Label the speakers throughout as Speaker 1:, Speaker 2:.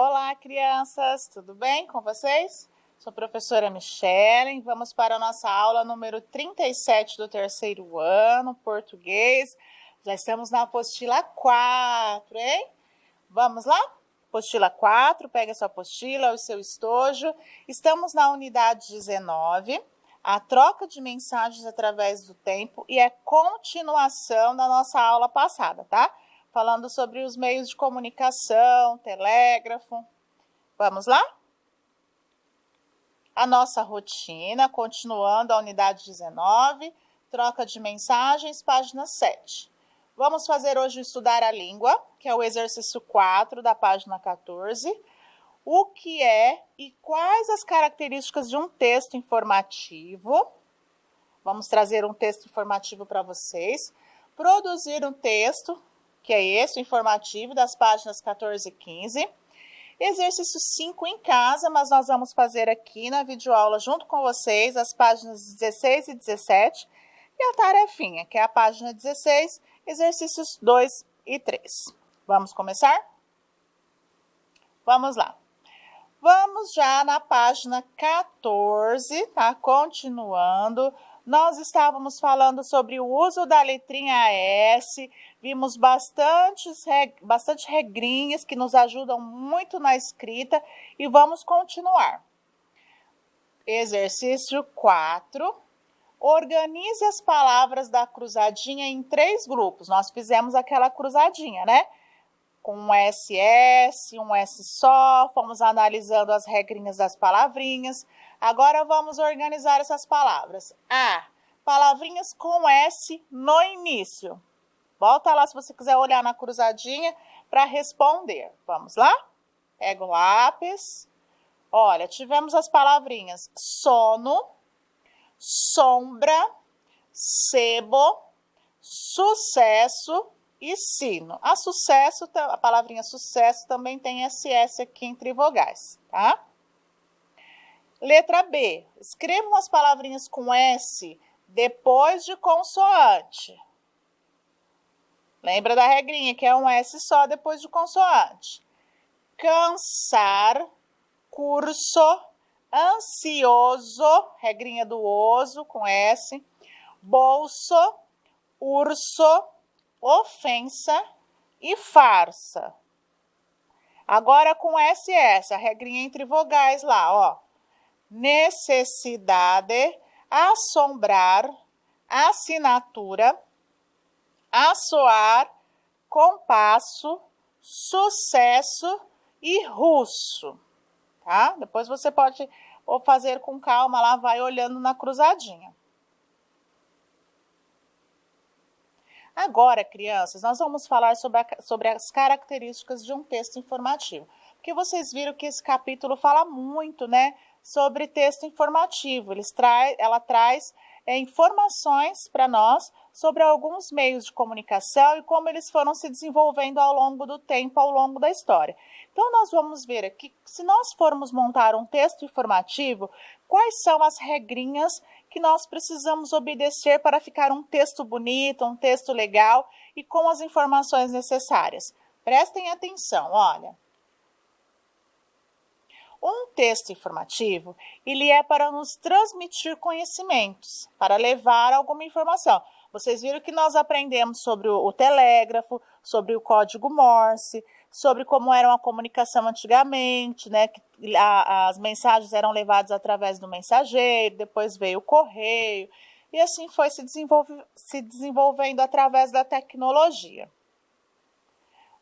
Speaker 1: Olá, crianças! Tudo bem com vocês? Sou a professora Michele. Vamos para a nossa aula número 37 do terceiro ano, português. Já estamos na apostila 4, hein? Vamos lá? Apostila 4, pega a sua apostila, o seu estojo. Estamos na unidade 19, a troca de mensagens através do tempo, e é continuação da nossa aula passada, tá? Falando sobre os meios de comunicação, telégrafo. Vamos lá? A nossa rotina, continuando a unidade 19, troca de mensagens, página 7. Vamos fazer hoje estudar a língua, que é o exercício 4 da página 14. O que é e quais as características de um texto informativo. Vamos trazer um texto informativo para vocês. Produzir um texto, que é esse, o informativo, das páginas 14 e 15. Exercício 5 em casa, mas nós vamos fazer aqui na videoaula junto com vocês as páginas 16 e 17. E a tarefinha, que é a página 16, exercícios 2 e 3. Vamos começar? Vamos lá. Vamos já na página 14, tá? Continuando. Nós estávamos falando sobre o uso da letrinha S, vimos bastante regrinhas que nos ajudam muito na escrita e vamos continuar. Exercício 4. Organize as palavras da cruzadinha em 3 grupos. Nós fizemos aquela cruzadinha, né? Com um SS, um S só, fomos analisando as regrinhas das palavrinhas. Agora vamos organizar essas palavras. Palavrinhas com S no início. Volta lá se você quiser olhar na cruzadinha para responder. Vamos lá? Pega o lápis. Olha, tivemos as palavrinhas sono, sombra, sebo, sucesso e sino. A palavrinha sucesso também tem SS aqui entre vogais, tá? Letra B. Escrevam as palavrinhas com S depois de consoante. Lembra da regrinha, que é um S só depois de consoante. Cansar, curso, ansioso, regrinha do oso com S, bolso, urso, ofensa e farsa. Agora com SS, a regrinha entre vogais lá, ó. Necessidade, assombrar, assinatura, assoar, compasso, sucesso e russo, tá? Depois você pode fazer com calma lá, vai olhando na cruzadinha. Agora, crianças, nós vamos falar sobre as características de um texto informativo. Porque vocês viram que esse capítulo fala muito, né, sobre texto informativo. Ela traz informações para nós sobre alguns meios de comunicação e como eles foram se desenvolvendo ao longo do tempo, ao longo da história. Então, nós vamos ver aqui, se nós formos montar um texto informativo, quais são as regrinhas que nós precisamos obedecer para ficar um texto bonito, um texto legal e com as informações necessárias. Prestem atenção, olha. Um texto informativo, ele é para nos transmitir conhecimentos, para levar alguma informação. Vocês viram que nós aprendemos sobre o telégrafo, sobre o código Morse, sobre como era a comunicação antigamente, né? Que as mensagens eram levadas através do mensageiro, depois veio o correio, e assim foi se desenvolvendo através da tecnologia.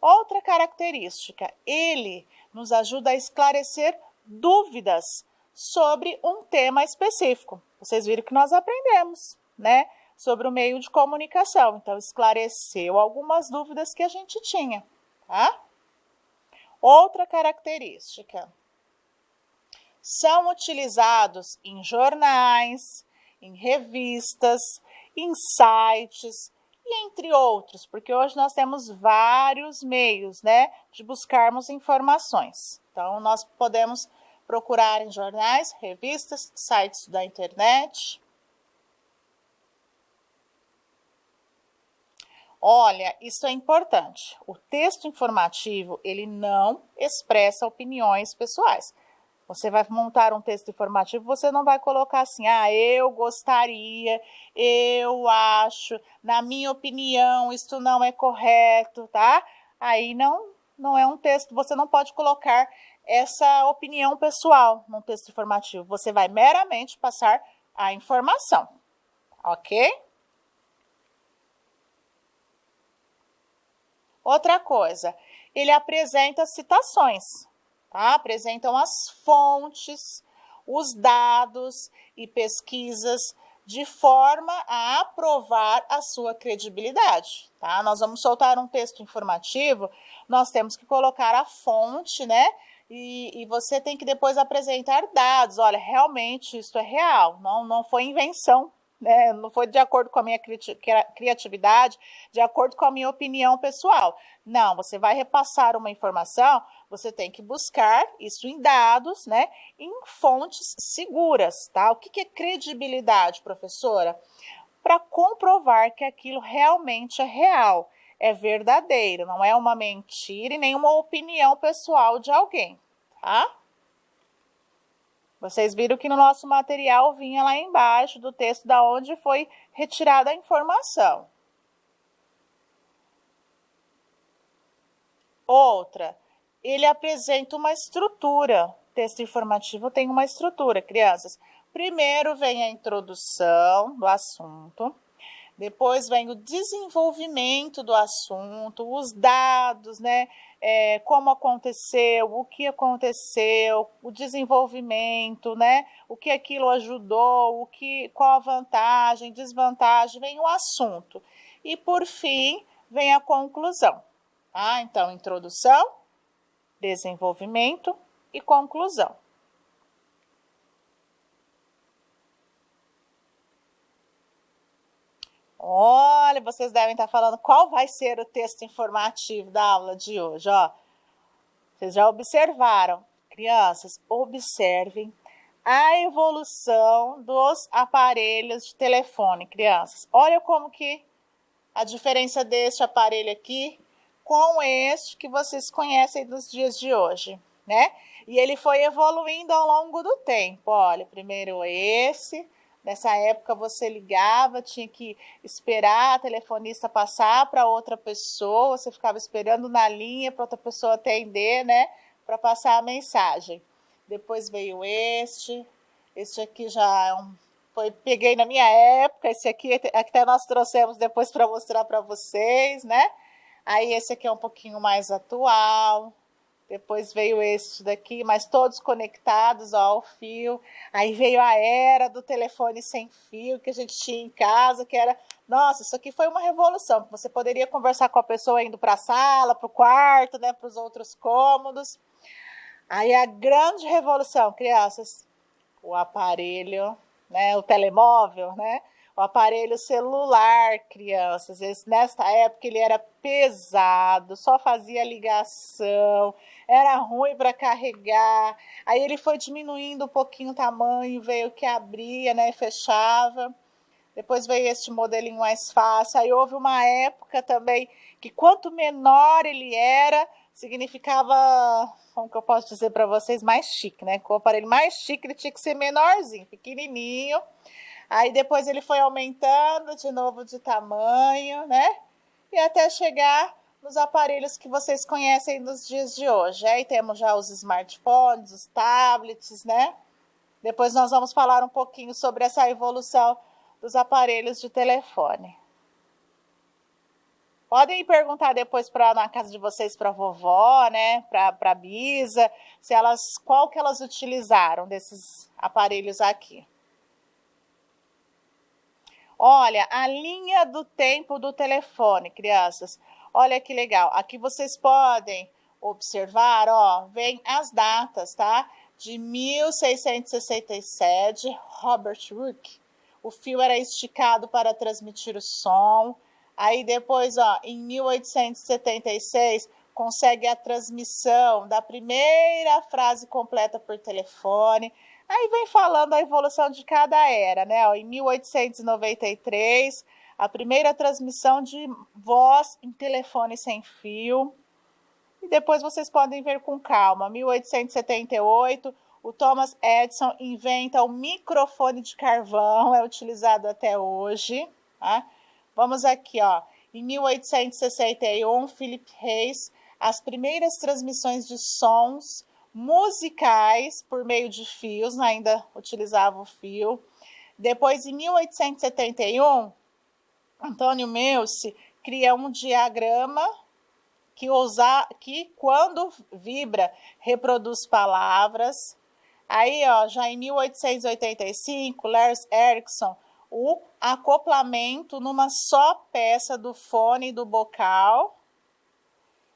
Speaker 1: Outra característica, ele nos ajuda a esclarecer dúvidas sobre um tema específico. Vocês viram que nós aprendemos, né, sobre o meio de comunicação. Então, esclareceu algumas dúvidas que a gente tinha, tá? Outra característica. São utilizados em jornais, em revistas, em sites, e entre outros, porque hoje nós temos vários meios, né, de buscarmos informações. Então, nós podemos procurar em jornais, revistas, sites da internet. Olha, isso é importante. O texto informativo, ele não expressa opiniões pessoais. Você vai montar um texto informativo, você não vai colocar assim, eu gostaria, eu acho, na minha opinião, isto não é correto, tá? Aí não é um texto, você não pode colocar essa opinião pessoal num texto informativo. Você vai meramente passar a informação, ok? Outra coisa, ele apresenta citações, tá? Apresentam as fontes, os dados e pesquisas de forma a aprovar a sua credibilidade, tá? Nós vamos soltar um texto informativo, nós temos que colocar a fonte, né? E você tem que depois apresentar dados. Olha, realmente isso é real, não foi invenção, né? Não foi de acordo com a minha criatividade, de acordo com a minha opinião pessoal. Não, você vai repassar uma informação, você tem que buscar isso em dados, né? Em fontes seguras, tá? O que é credibilidade, professora? Para comprovar que aquilo realmente é real, é verdadeiro, não é uma mentira e nem uma opinião pessoal de alguém, tá? Vocês viram que no nosso material vinha lá embaixo do texto da onde foi retirada a informação. Outra, ele apresenta uma estrutura. O texto informativo tem uma estrutura, crianças. Primeiro vem a introdução do assunto. Depois vem o desenvolvimento do assunto, os dados, né? Como aconteceu, o que aconteceu, o desenvolvimento, né? O que aquilo ajudou, qual a vantagem, desvantagem, vem o assunto. E por fim, vem a conclusão. Tá? Então, introdução, desenvolvimento e conclusão. Olha, vocês devem estar falando qual vai ser o texto informativo da aula de hoje, ó. Vocês já observaram? Crianças, observem a evolução dos aparelhos de telefone, crianças. Olha como que a diferença deste aparelho aqui com este que vocês conhecem dos dias de hoje, né? E ele foi evoluindo ao longo do tempo. Olha, primeiro esse. Nessa época você ligava, tinha que esperar a telefonista passar para outra pessoa, você ficava esperando na linha para outra pessoa atender, né? Para passar a mensagem. Depois veio este aqui já peguei na minha época, esse aqui até nós trouxemos depois para mostrar para vocês, né? Aí esse aqui é um pouquinho mais atual. Depois veio este daqui, mas todos conectados ao fio. Aí veio a era do telefone sem fio que a gente tinha em casa, que era... Nossa, isso aqui foi uma revolução. Você poderia conversar com a pessoa indo para a sala, para o quarto, né, para os outros cômodos. Aí a grande revolução, crianças, o aparelho, né, o telemóvel, né? O aparelho celular, crianças, nesta época ele era pesado, só fazia ligação, era ruim para carregar. Aí ele foi diminuindo um pouquinho o tamanho, veio que abria, né, e fechava. Depois veio este modelinho mais fácil. Aí houve uma época também que quanto menor ele era, significava, como que eu posso dizer para vocês, mais chique, né? Com o aparelho mais chique ele tinha que ser menorzinho, pequenininho. Aí depois ele foi aumentando de novo de tamanho, né? E até chegar nos aparelhos que vocês conhecem nos dias de hoje. Aí temos já os smartphones, os tablets, né? Depois nós vamos falar um pouquinho sobre essa evolução dos aparelhos de telefone. Podem perguntar depois na casa de vocês para a vovó, né? Para a Bisa, qual que elas utilizaram desses aparelhos aqui. Olha, a linha do tempo do telefone, crianças. Olha que legal. Aqui vocês podem observar, ó, vem as datas, tá? De 1667, Robert Hooke. O fio era esticado para transmitir o som. Aí depois, ó, em 1876, consegue a transmissão da primeira frase completa por telefone. Aí vem falando a evolução de cada era, né? Em 1893, a primeira transmissão de voz em telefone sem fio. E depois vocês podem ver com calma. 1878, o Thomas Edison inventa o microfone de carvão, é utilizado até hoje. Tá? Vamos aqui, ó. Em 1861, Philip Hayes, as primeiras transmissões de sons musicais por meio de fios, ainda utilizava o fio. Depois, em 1871, Antônio Meucci cria um diagrama que quando vibra, reproduz palavras. Aí, ó, já em 1885, Lars Erickson, o acoplamento numa só peça do fone e do bocal.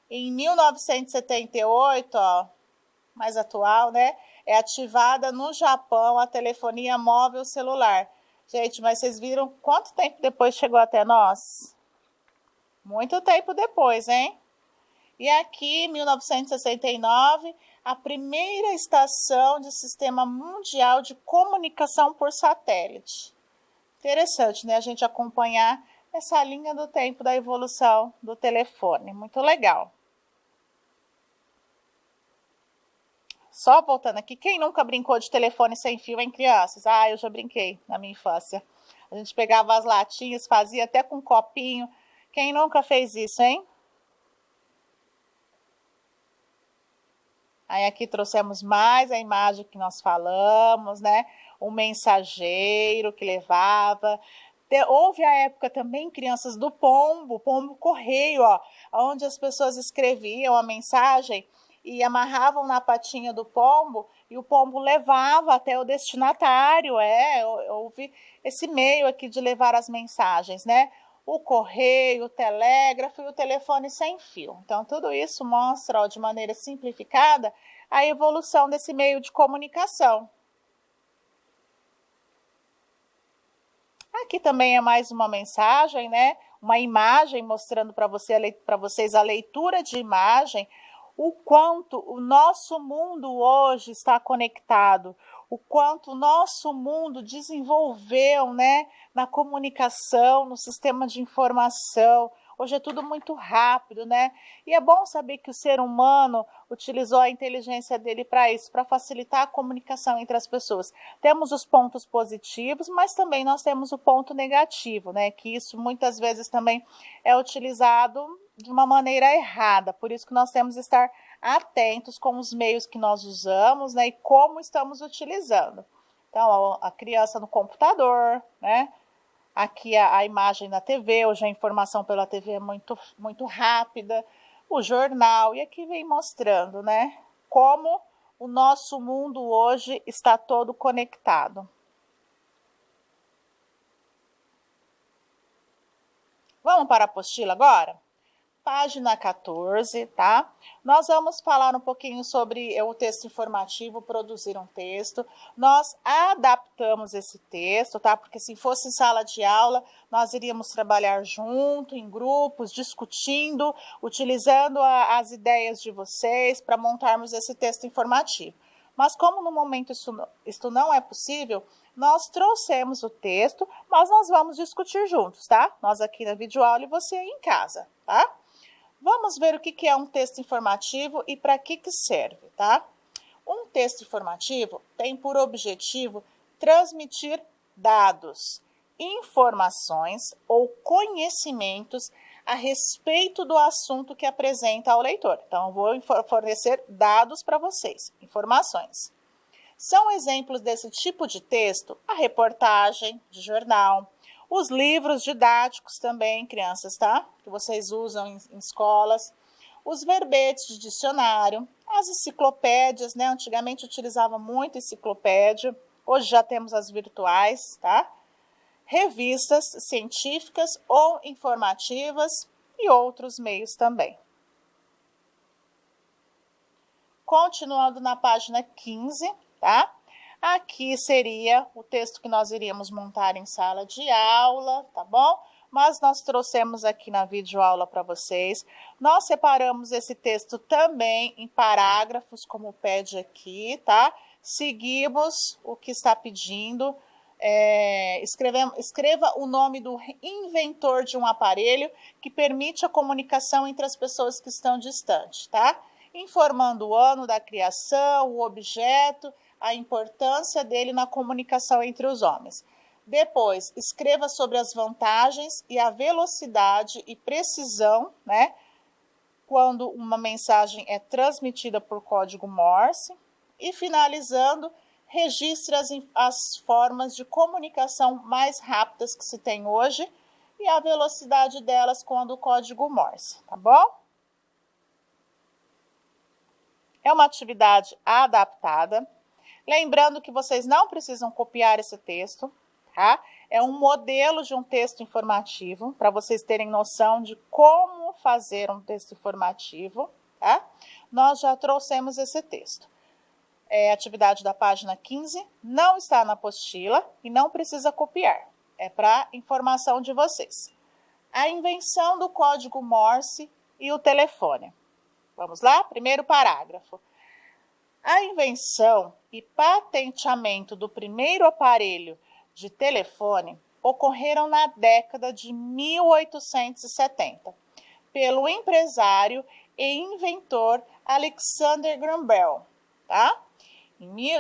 Speaker 1: Em 1978, ó, mais atual, né? É ativada no Japão a telefonia móvel celular. Gente, mas vocês viram quanto tempo depois chegou até nós? Muito tempo depois, hein? E aqui, em 1969, a primeira estação de Sistema Mundial de Comunicação por Satélite. Interessante, né? A gente acompanhar essa linha do tempo da evolução do telefone. Muito legal. Só voltando aqui, quem nunca brincou de telefone sem fio, hein, crianças? Ah, eu já brinquei na minha infância. A gente pegava as latinhas, fazia até com um copinho. Quem nunca fez isso, hein? Aí aqui trouxemos mais a imagem que nós falamos, né? O mensageiro que levava. Houve a época também, crianças, do pombo correio, ó, onde as pessoas escreviam a mensagem e amarravam na patinha do pombo e o pombo levava até o destinatário. Houve esse meio aqui de levar as mensagens, né? O correio, o telégrafo e o telefone sem fio. Então, tudo isso mostra, ó, de maneira simplificada, a evolução desse meio de comunicação. Aqui também é mais uma mensagem, né? Uma imagem mostrando para vocês a leitura de imagem, o quanto o nosso mundo hoje está conectado, o quanto o nosso mundo desenvolveu, né, na comunicação, no sistema de informação. Hoje é tudo muito rápido, né? E é bom saber que o ser humano utilizou a inteligência dele para isso, para facilitar a comunicação entre as pessoas. Temos os pontos positivos, mas também nós temos o ponto negativo, né? Que isso muitas vezes também é utilizado de uma maneira errada. Por isso que nós temos que estar atentos com os meios que nós usamos, né? E como estamos utilizando. Então, a criança no computador, né? Aqui a imagem na TV, hoje a informação pela TV é muito rápida, o jornal, e aqui vem mostrando, né, como o nosso mundo hoje está todo conectado. Vamos para a apostila agora? Página 14, tá? Nós vamos falar um pouquinho sobre o texto informativo, produzir um texto. Nós adaptamos esse texto, tá? Porque se fosse em sala de aula, nós iríamos trabalhar junto, em grupos, discutindo, utilizando as ideias de vocês para montarmos esse texto informativo. Mas como no momento isso não é possível, nós trouxemos o texto, mas nós vamos discutir juntos, tá? Nós aqui na videoaula e você aí em casa, tá? Vamos ver o que é um texto informativo e para que serve, tá? Um texto informativo tem por objetivo transmitir dados, informações ou conhecimentos a respeito do assunto que apresenta ao leitor. Então, eu vou fornecer dados para vocês, informações. São exemplos desse tipo de texto a reportagem de jornal, os livros didáticos também, crianças, tá? Que vocês usam em escolas. Os verbetes de dicionário, as enciclopédias, né? Antigamente utilizava muito enciclopédia, hoje já temos as virtuais, tá? Revistas científicas ou informativas e outros meios também. Continuando na página 15, tá? Aqui seria o texto que nós iríamos montar em sala de aula, tá bom? Mas nós trouxemos aqui na videoaula para vocês. Nós separamos esse texto também em parágrafos, como pede aqui, tá? Seguimos o que está pedindo. escreva o nome do inventor de um aparelho que permite a comunicação entre as pessoas que estão distantes, tá? Informando o ano da criação, o objeto, a importância dele na comunicação entre os homens. Depois, escreva sobre as vantagens e a velocidade e precisão, né, quando uma mensagem é transmitida por código Morse. E finalizando, registre as formas de comunicação mais rápidas que se tem hoje e a velocidade delas com a do código Morse, tá bom? É uma atividade adaptada. Lembrando que vocês não precisam copiar esse texto, tá? É um modelo de um texto informativo, para vocês terem noção de como fazer um texto informativo, tá? Nós já trouxemos esse texto. Atividade da página 15, não está na apostila e não precisa copiar. É para informação de vocês. A invenção do código Morse e o telefone. Vamos lá? Primeiro parágrafo. A invenção e patenteamento do primeiro aparelho de telefone ocorreram na década de 1870, pelo empresário e inventor Alexander Graham Bell, tá?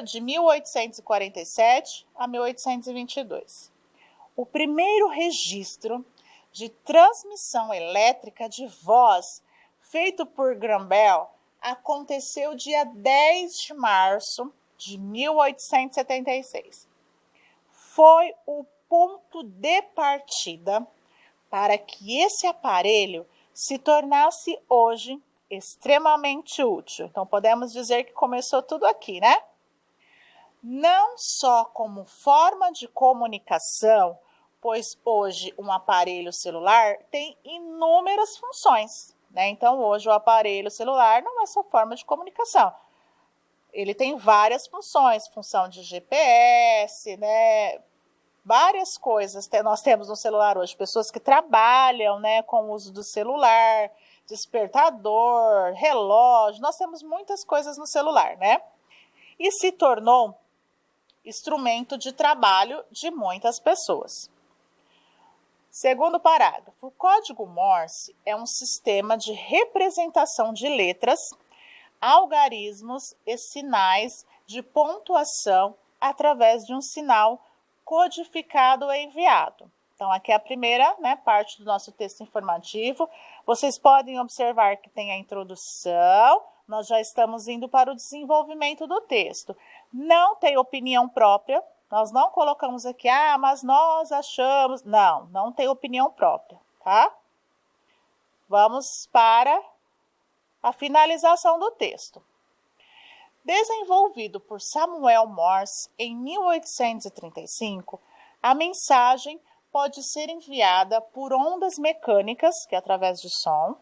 Speaker 1: De 1847 a 1822. O primeiro registro de transmissão elétrica de voz feito por Graham Bell aconteceu dia 10 de março de 1876. Foi o ponto de partida para que esse aparelho se tornasse hoje extremamente útil. Então, podemos dizer que começou tudo aqui, né? Não só como forma de comunicação, pois hoje um aparelho celular tem inúmeras funções, né? Então, hoje o aparelho celular não é só forma de comunicação. Ele tem várias funções, função de GPS, né? Várias coisas nós temos no celular hoje. Pessoas que trabalham, né, com o uso do celular, despertador, relógio. Nós temos muitas coisas no celular, né? E se tornou instrumento de trabalho de muitas pessoas. Segundo parágrafo, o código Morse é um sistema de representação de letras, algarismos e sinais de pontuação através de um sinal codificado e enviado. Então, aqui é a primeira, né, parte do nosso texto informativo. Vocês podem observar que tem a introdução, nós já estamos indo para o desenvolvimento do texto. Não tem opinião própria, nós não colocamos aqui, mas nós achamos. Não, não tem opinião própria, tá? Vamos para a finalização do texto. Desenvolvido por Samuel Morse em 1835, a mensagem pode ser enviada por ondas mecânicas, que é através de som,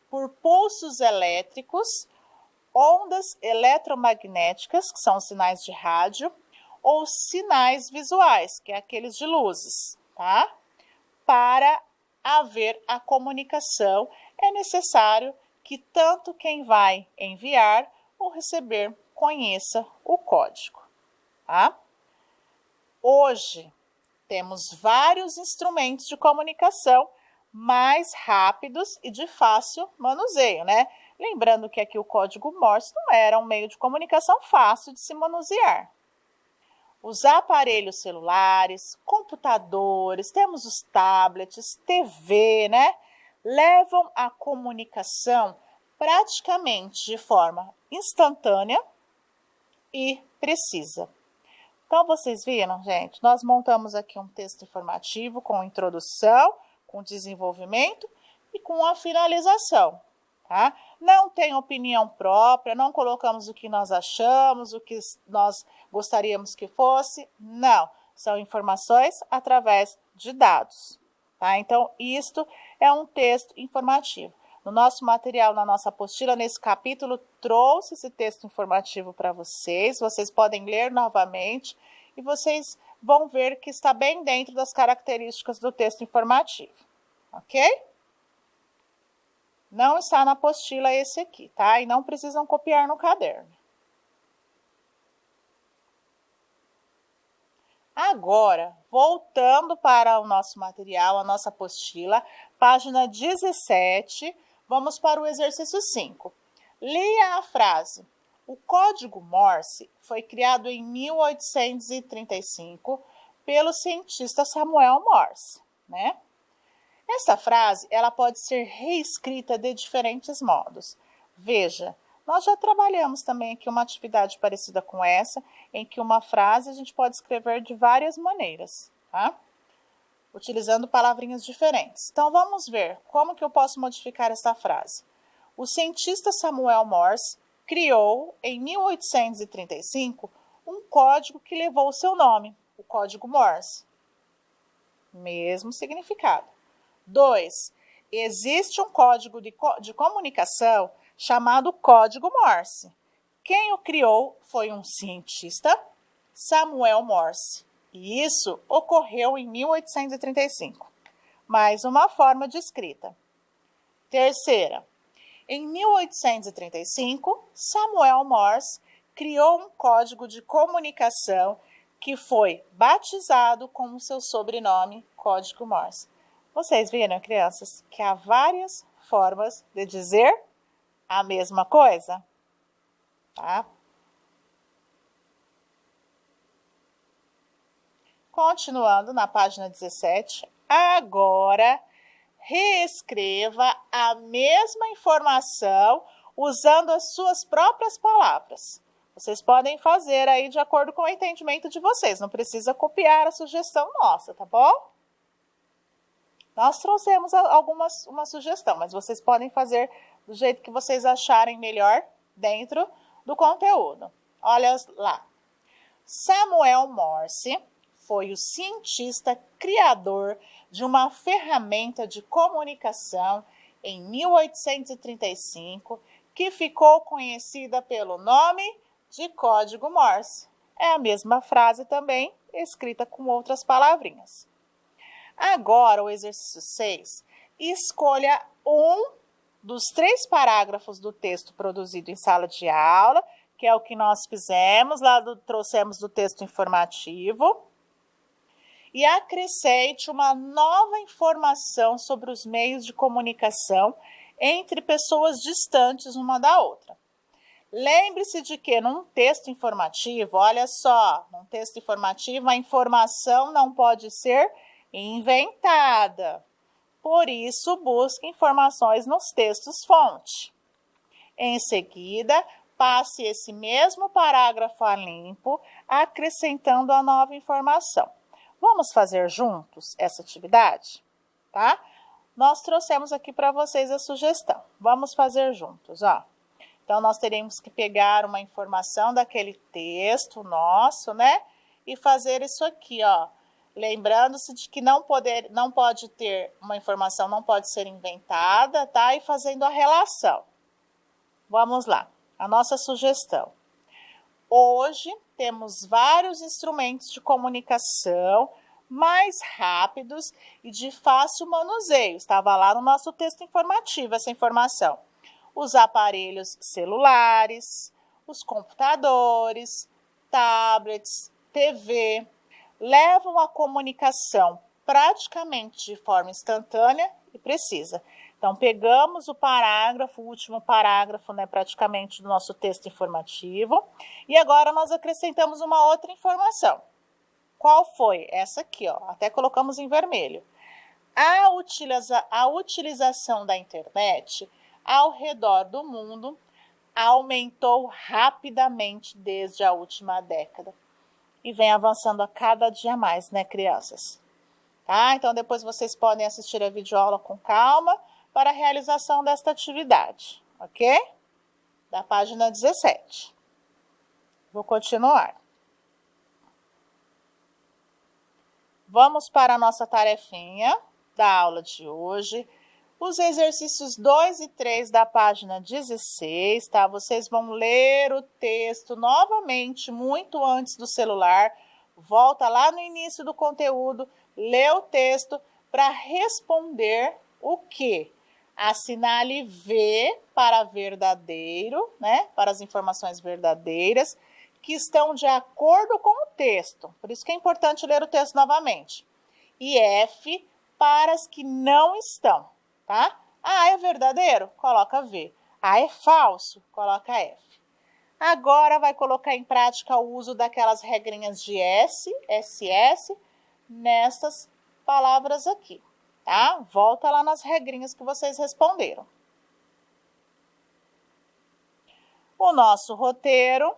Speaker 1: por pulsos elétricos, ondas eletromagnéticas, que são sinais de rádio, ou sinais visuais, que é aqueles de luzes, tá? Para haver a comunicação, é necessário que tanto quem vai enviar ou receber conheça o código, tá? Hoje, temos vários instrumentos de comunicação mais rápidos e de fácil manuseio, né? Lembrando que aqui o código Morse não era um meio de comunicação fácil de se manusear. Os aparelhos celulares, computadores, temos os tablets, TV, né? Levam a comunicação praticamente de forma instantânea e precisa. Então, vocês viram, gente? Nós montamos aqui um texto informativo com introdução, com desenvolvimento e com a finalização, tá? Não tem opinião própria, não colocamos o que nós achamos, o que nós gostaríamos que fosse, não. São informações através de dados, tá? Então, isto é um texto informativo. No nosso material, na nossa apostila, nesse capítulo, trouxe esse texto informativo para vocês. Vocês podem ler novamente e vocês vão ver que está bem dentro das características do texto informativo, ok? Não está na apostila esse aqui, tá? E não precisam copiar no caderno. Agora, voltando para o nosso material, a nossa apostila, página 17, vamos para o exercício 5. Leia a frase: o código Morse foi criado em 1835 pelo cientista Samuel Morse, né? Essa frase, ela pode ser reescrita de diferentes modos. Veja, nós já trabalhamos também aqui uma atividade parecida com essa, em que uma frase a gente pode escrever de várias maneiras, tá? Utilizando palavrinhas diferentes. Então, vamos ver como que eu posso modificar essa frase. O cientista Samuel Morse criou, em 1835, um código que levou o seu nome, o código Morse. Mesmo significado. 2. Existe um código de comunicação chamado código Morse. Quem o criou foi um cientista, Samuel Morse. E isso ocorreu em 1835. Mais uma forma de escrita. Terceira. Em 1835, Samuel Morse criou um código de comunicação que foi batizado com o seu sobrenome, código Morse. Vocês viram, crianças, que há várias formas de dizer a mesma coisa? Tá? Continuando na página 17, agora reescreva a mesma informação usando as suas próprias palavras. Vocês podem fazer aí de acordo com o entendimento de vocês, não precisa copiar a sugestão nossa, tá bom? Nós trouxemos uma sugestão, mas vocês podem fazer do jeito que vocês acharem melhor dentro do conteúdo. Olha lá. Samuel Morse foi o cientista criador de uma ferramenta de comunicação em 1835 que ficou conhecida pelo nome de código Morse. É a mesma frase também, escrita com outras palavrinhas. Agora, o exercício 6, escolha um dos 3 parágrafos do texto produzido em sala de aula, que é o que nós fizemos, trouxemos do texto informativo, e acrescente uma nova informação sobre os meios de comunicação entre pessoas distantes uma da outra. Lembre-se de que num texto informativo, olha só, num texto informativo a informação não pode ser inventada. Por isso, busque informações nos textos-fonte. Em seguida, passe esse mesmo parágrafo a limpo, acrescentando a nova informação. Vamos fazer juntos essa atividade? Tá? Nós trouxemos aqui para vocês a sugestão. Vamos fazer juntos, ó. Então, nós teremos que pegar uma informação daquele texto nosso, né? E fazer isso aqui, ó. Lembrando-se de que não pode ter uma informação, não pode ser inventada, tá? E fazendo a relação. Vamos lá, a nossa sugestão. Hoje temos vários instrumentos de comunicação mais rápidos e de fácil manuseio. Estava lá no nosso texto informativo essa informação. Os aparelhos celulares, os computadores, tablets, TV, levam a comunicação praticamente de forma instantânea e precisa. Então, pegamos o parágrafo, o último parágrafo, né, praticamente do nosso texto informativo, e agora nós acrescentamos uma outra informação. Qual foi? Essa aqui, ó, até colocamos em vermelho. A utilização da internet ao redor do mundo aumentou rapidamente desde a última década. E vem avançando a cada dia mais, né, crianças? Tá? Então, depois vocês podem assistir a videoaula com calma para a realização desta atividade, ok? Da página 17. Vou continuar. Vamos para a nossa tarefinha da aula de hoje. Os exercícios 2 e 3 da página 16, tá? Vocês vão ler o texto novamente, muito antes do celular. Volta lá no início do conteúdo, lê o texto para responder o quê? Assinale V para verdadeiro, né? Para as informações verdadeiras, que estão de acordo com o texto. Por isso que é importante ler o texto novamente. E F para as que não estão, tá? A é verdadeiro? Coloca V. A é falso? Coloca F. Agora vai colocar em prática o uso daquelas regrinhas de SS, nessas palavras aqui, tá? Volta lá nas regrinhas que vocês responderam. O nosso roteiro: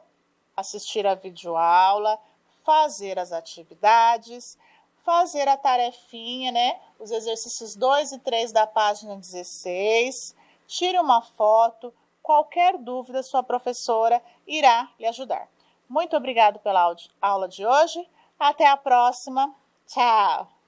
Speaker 1: assistir a videoaula, fazer as atividades, fazer a tarefinha, né? Os exercícios 2 e 3 da página 16. Tire uma foto. Qualquer dúvida, sua professora irá lhe ajudar. Muito obrigado pela aula de hoje. Até a próxima. Tchau!